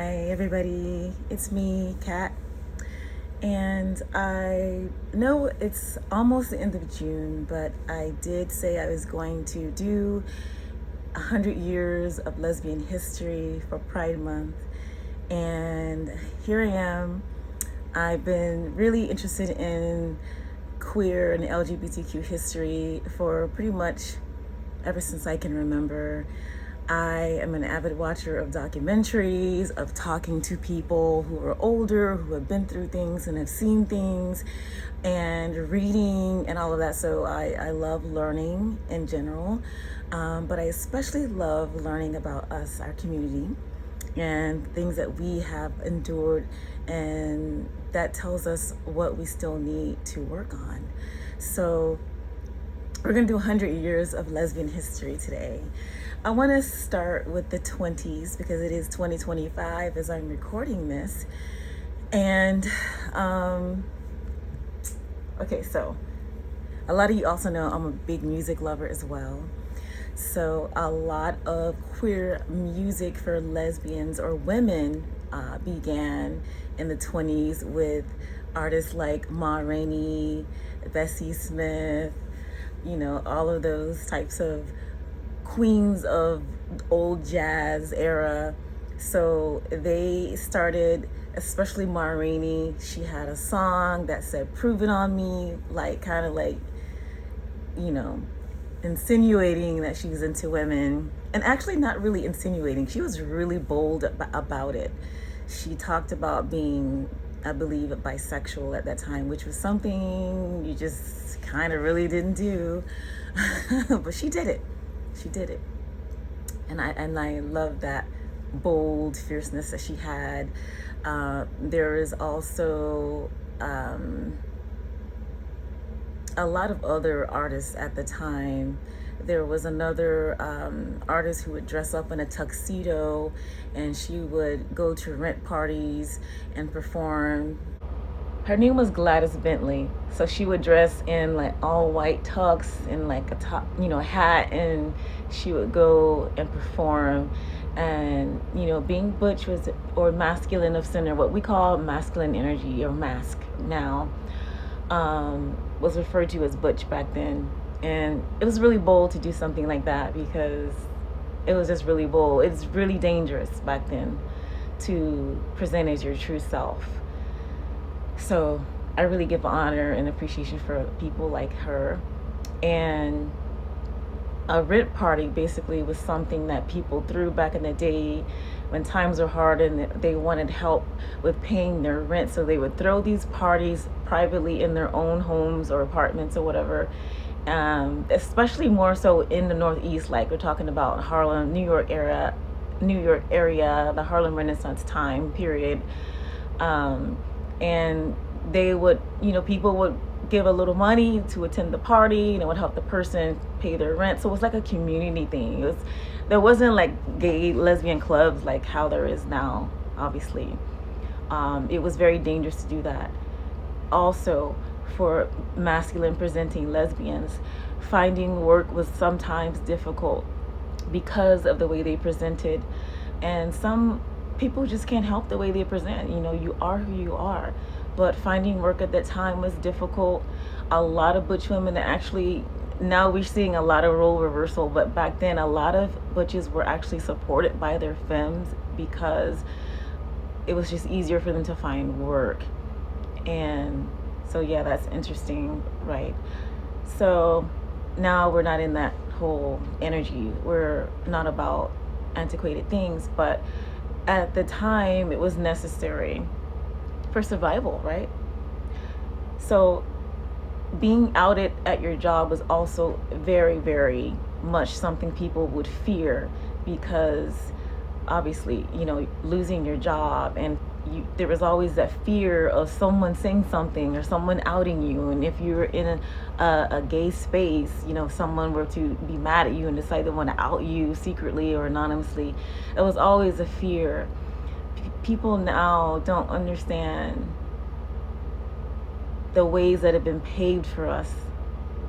Hi, everybody. It's me, Kat. And I know it's almost the end of June, but I did say I was going to do 100 years of lesbian history for Pride Month. And here I am. I've been really interested in queer and LGBTQ history for pretty much ever since I can remember. I am an avid watcher of documentaries, of talking to people who are older, who have been through things and have seen things, and reading and all of that. So I love learning in general, but I especially love learning about us, our community, and things that we have endured, and that tells us what we still need to work on. So we're going to do 100 years of lesbian history today. I want to start with the 20s because it is 2025 as I'm recording this. And, okay, so a lot of you also know I'm a big music lover as well. So a lot of queer music for lesbians or women began in the 20s with artists like Ma Rainey, Bessie Smith, all of those types of queens of old jazz era. So they started, especially Ma Rainey, she had a song that said "Prove It on Me," kind of insinuating that she was into women, and actually not really insinuating. She was really bold about it. She talked about being, I believe, bisexual at that time, which was something you just kind of really didn't do. But she did it. She did it. And I love that bold fierceness that she had. There is also a lot of other artists at the time. There was another artist who would dress up in a tuxedo, and she would go to rent parties and perform. Her name was Gladys Bentley. So she would dress in all white tux and a top, hat, and she would go and perform. And being butch or masculine of center, what we call masculine energy or mask now, was referred to as butch back then. And it was really bold to do something like that because it was just really bold. It's really dangerous back then to present as your true self. So I really give honor and appreciation for people like her. And a rent party basically was something that people threw back in the day when times were hard and they wanted help with paying their rent. So they would throw these parties privately in their own homes or apartments or whatever. Especially more so in the Northeast, like we're talking about Harlem, New York area, the Harlem Renaissance time period. And they would, people would give a little money to attend the party, and it would help the person pay their rent. So it was like a community thing. There wasn't like gay lesbian clubs like how there is now, obviously. It was very dangerous to do that. Also, for masculine presenting lesbians, finding work was sometimes difficult because of the way they presented. And some people just can't help the way they present. You are who you are. But finding work at that time was difficult. A lot of butch women that actually, now we're seeing a lot of role reversal, but back then a lot of butches were actually supported by their femmes because it was just easier for them to find work. And so yeah, that's interesting, right? So now we're not in that whole energy. We're not about antiquated things, but at the time it was necessary for survival, right? So being outed at your job was also very, very much something people would fear because obviously, losing your job, and there was always that fear of someone saying something or someone outing you. And if you're in a gay space, someone were to be mad at you and decide they want to out you secretly or anonymously, it was always a fear. People now don't understand the ways that have been paved for us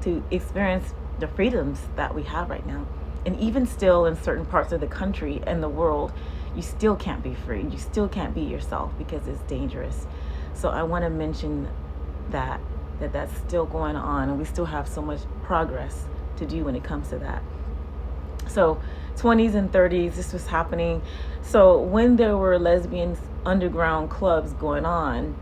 to experience the freedoms that we have right now. And even still in certain parts of the country and the world, you still can't be free. You still can't be yourself because it's dangerous. So I want to mention that's still going on, and we still have so much progress to do when it comes to that. So 20s and 30s, this was happening. So when there were lesbian underground clubs going on,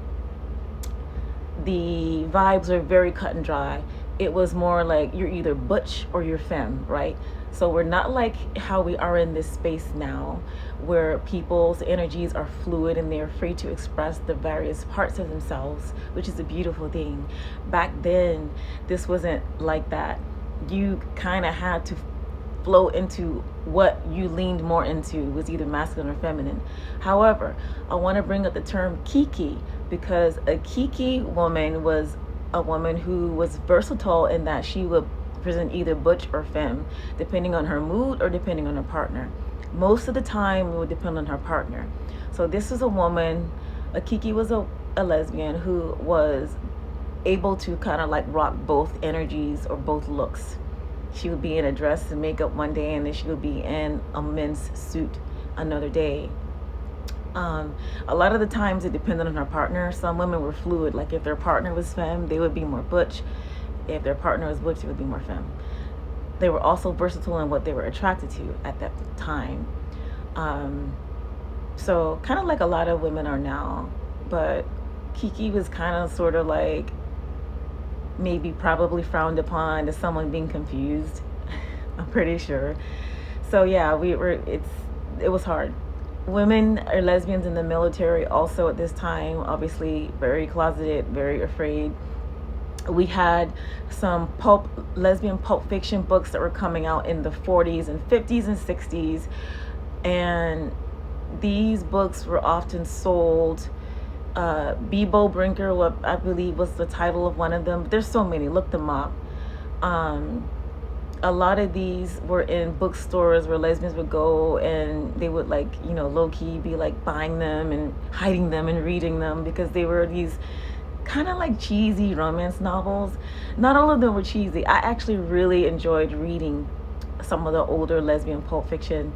the vibes are very cut and dry. It was more like you're either butch or you're femme, right? So we're not like how we are in this space now, where people's energies are fluid and they're free to express the various parts of themselves, which is a beautiful thing. Back then, this wasn't like that. You kind of had to flow into what you leaned more into, was either masculine or feminine. However, I want to bring up the term kiki, because a kiki woman was a woman who was versatile in that she would present either butch or femme, depending on her mood or depending on her partner. Most of the time, it would depend on her partner. So this was a woman, a kiki was a lesbian who was able to kind of like rock both energies or both looks. She would be in a dress and makeup one day, and then she would be in a men's suit another day. A lot of the times it depended on her partner. Some women were fluid, like if their partner was femme, they would be more butch. If their partner was butch, it would be more femme. They were also versatile in what they were attracted to at that time. So kind of like a lot of women are now, but Kiki was kind of sort of like maybe probably frowned upon as someone being confused. I'm pretty sure. So yeah, it was hard. Women or lesbians in the military also at this time, obviously very closeted, very afraid. We had some lesbian pulp fiction books that were coming out in the 40s and 50s and 60s, and these books were often sold. Bebo Brinker, what I believe was the title of one of them. But there's so many. Look them up. A lot of these were in bookstores where lesbians would go, and they would like, low key be like buying them and hiding them and reading them, because they were these kind of like cheesy romance novels. Not all of them were cheesy. I actually really enjoyed reading some of the older lesbian pulp fiction.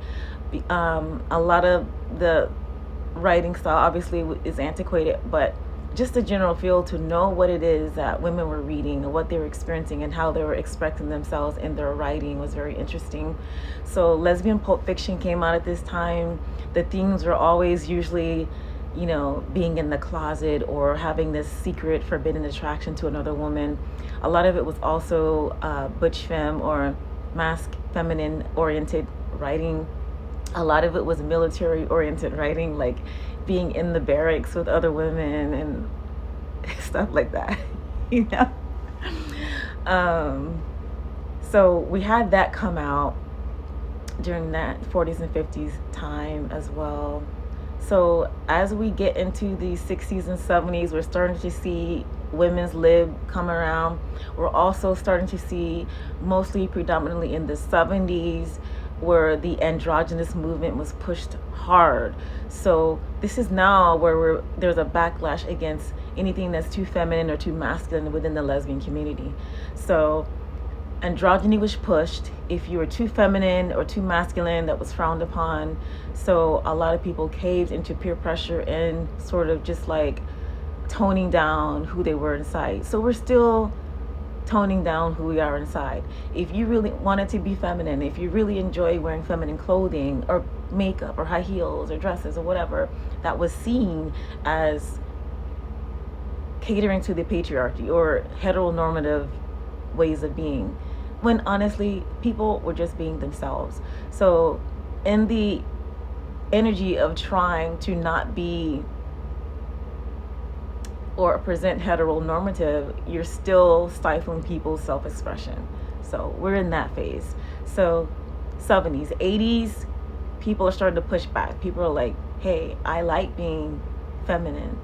A lot of the writing style obviously is antiquated, but just the general feel, to know what it is that women were reading and what they were experiencing and how they were expressing themselves in their writing was very interesting. So lesbian pulp fiction came out at this time. The themes were always usually, being in the closet or having this secret forbidden attraction to another woman. A lot of it was also butch femme or masc feminine oriented writing. A lot of it was military oriented writing, like being in the barracks with other women and stuff like that, So we had that come out during that 40s and 50s time as well. So as we get into the 60s and 70s, we're starting to see women's lib come around. We're also starting to see, mostly predominantly in the 70s, where the androgynous movement was pushed hard. So this is now where there's a backlash against anything that's too feminine or too masculine within the lesbian community. So androgyny was pushed. If you were too feminine or too masculine, that was frowned upon. So a lot of people caved into peer pressure and sort of just like toning down who they were inside. So we're still toning down who we are inside. If you really wanted to be feminine, if you really enjoy wearing feminine clothing or makeup or high heels or dresses or whatever, that was seen as catering to the patriarchy or heteronormative ways of being, when honestly people were just being themselves. So in the energy of trying to not be or present heteronormative, you're still stifling people's self-expression. So we're in that phase. So 70s, 80s, people are starting to push back. People are like, hey, I like being feminine.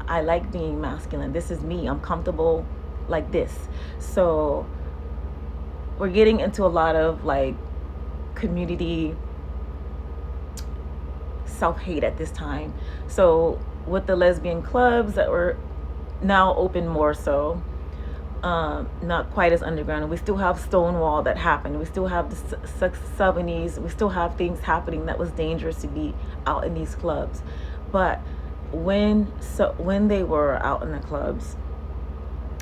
I like being masculine. This is me. I'm comfortable like this. So we're getting into a lot of like community self-hate at this time. So with the lesbian clubs that were now open more so, not quite as underground. We still have Stonewall that happened. We still have the 70s. We still have things happening that was dangerous to be out in these clubs. But when they were out in the clubs,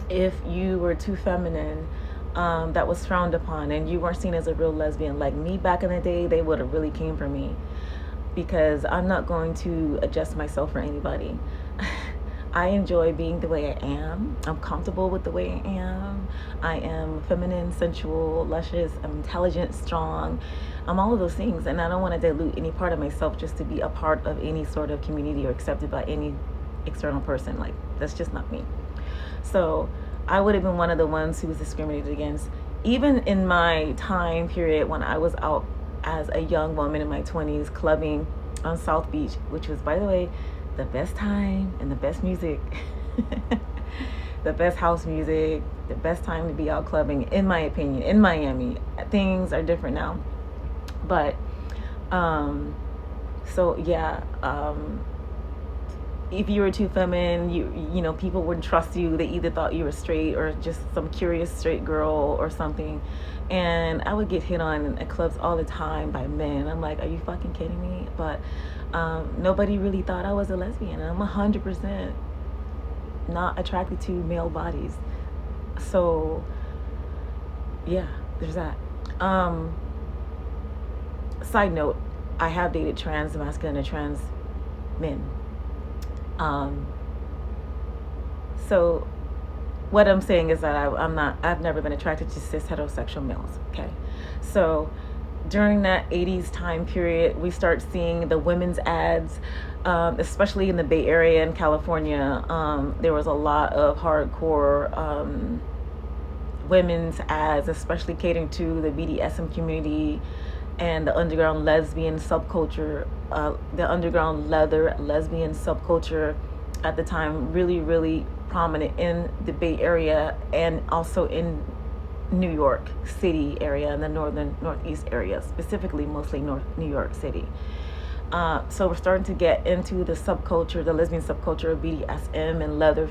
if you were too feminine, that was frowned upon, and you weren't seen as a real lesbian. Like me back in the day, they would have really came for me, because I'm not going to adjust myself for anybody. I enjoy being the way I am. I'm comfortable with the way I am. I am feminine, sensual, luscious, I'm intelligent, strong. I'm all of those things, and I don't want to dilute any part of myself just to be a part of any sort of community or accepted by any external person. Like, that's just not me. So I would have been one of the ones who was discriminated against. Even in my time period when I was out as a young woman in my 20s clubbing on South Beach, which was, by the way, the best time and the best music, the best house music, the best time to be out clubbing, in my opinion, in Miami. Things are different now. But, so yeah, if you were too feminine, you know, people wouldn't trust you. They either thought you were straight or just some curious straight girl or something. And I would get hit on at clubs all the time by men. I'm like, are you fucking kidding me? But nobody really thought I was a lesbian. And I'm 100% not attracted to male bodies. So yeah, there's that. Side note, I have dated trans masculine and trans men. So what I'm saying is that I've never been attracted to cis heterosexual males. Okay. So during that 80s time period, we start seeing the women's ads, especially in the Bay Area in California. There was a lot of hardcore, women's ads, especially catering to the BDSM community and the underground lesbian subculture, the underground leather lesbian subculture at the time, really prominent in the Bay Area and also in New York City area and the northeast area, specifically mostly New York City. So we're starting to get into the subculture, the lesbian subculture of BDSM and leather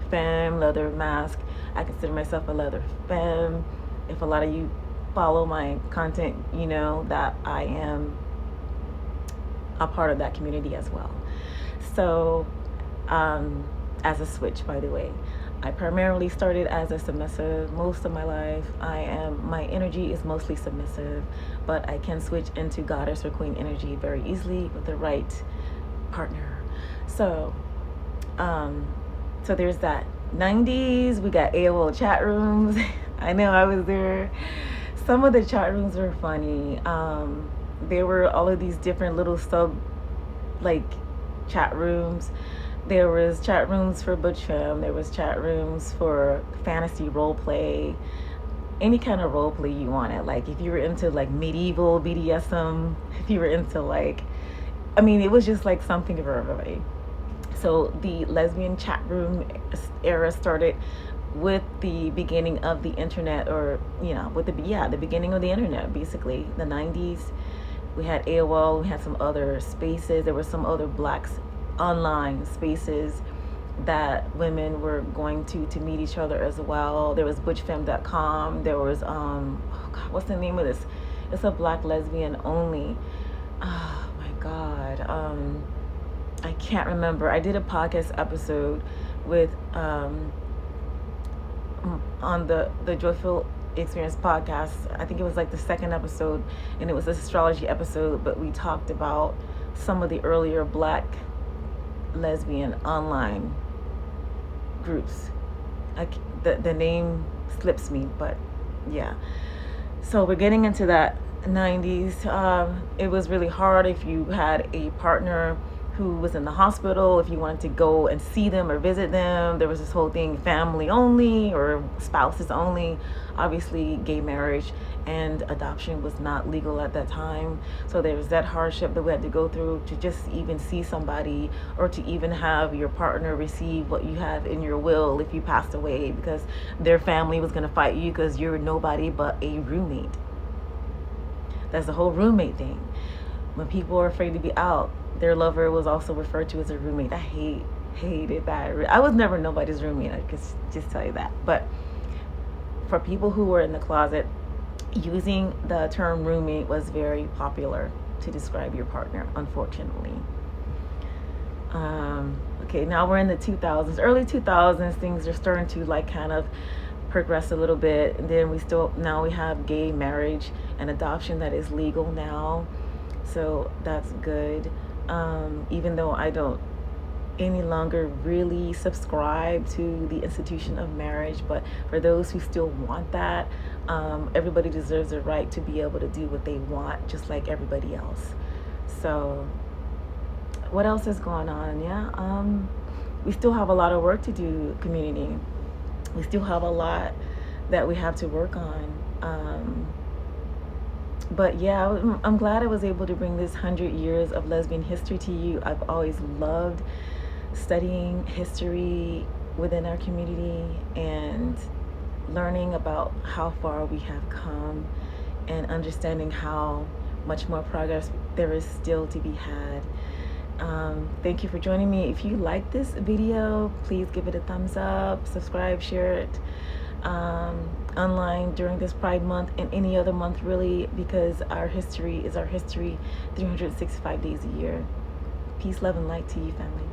femme, leather mask. I consider myself a leather femme. If a lot of you follow my content, you know that I am a part of that community as well. So as a switch, by the way, I primarily started as a submissive most of my life. My energy is mostly submissive, but I can switch into goddess or queen energy very easily with the right partner. So so there's that. 90s, we got AOL chat rooms. I know I was there. Some of the chat rooms were funny. There were all of these different little chat rooms. There was chat rooms for butch femme. There was chat rooms for fantasy role play, any kind of role play you wanted. Like if you were into like medieval BDSM, if you were into it was just like something for everybody. So the lesbian chat room era started with the beginning of the internet, or with the beginning of the internet, basically the 90s. We had AOL, we had some other spaces. There were some other Black online spaces that women were going to meet each other as well. There was butchfemme.com. There was what's the name of this? It's a Black lesbian only. Oh my God. I can't remember. I did a podcast episode with on the Joyful Experience podcast. I think it was like the second episode, and it was an astrology episode, but we talked about some of the earlier Black lesbian online groups. The name slips me, but yeah. So we're getting into that 90s. It was really hard if you had a partner who was in the hospital, if you wanted to go and see them or visit them. There was this whole thing, family only or spouses only. Obviously, gay marriage and adoption was not legal at that time. So there was that hardship that we had to go through to just even see somebody, or to even have your partner receive what you have in your will if you passed away, because their family was going to fight you because you're nobody but a roommate. That's the whole roommate thing. When people are afraid to be out, their lover was also referred to as a roommate. I hate hated that. I was never nobody's roommate, I can just tell you that. But for people who were in the closet, using the term roommate was very popular to describe your partner, unfortunately. Okay, now we're in the 2000s, early 2000s. Things are starting to like kind of progress a little bit, and then now we have gay marriage and adoption that is legal now, so that's good. Even though I don't any longer really subscribe to the institution of marriage, but for those who still want that, everybody deserves a right to be able to do what they want, just like everybody else. So what else is going on? Yeah, we still have a lot of work to do, community. We still have a lot that we have to work on. But yeah, I'm glad I was able to bring this 100 years of lesbian history to you. I've always loved studying history within our community and learning about how far we have come and understanding how much more progress there is still to be had. Thank you for joining me. If you like this video, please give it a thumbs up, subscribe, share it online during this Pride Month and any other month, really, because our history is our history 365 days a year. Peace, love, and light to you, family.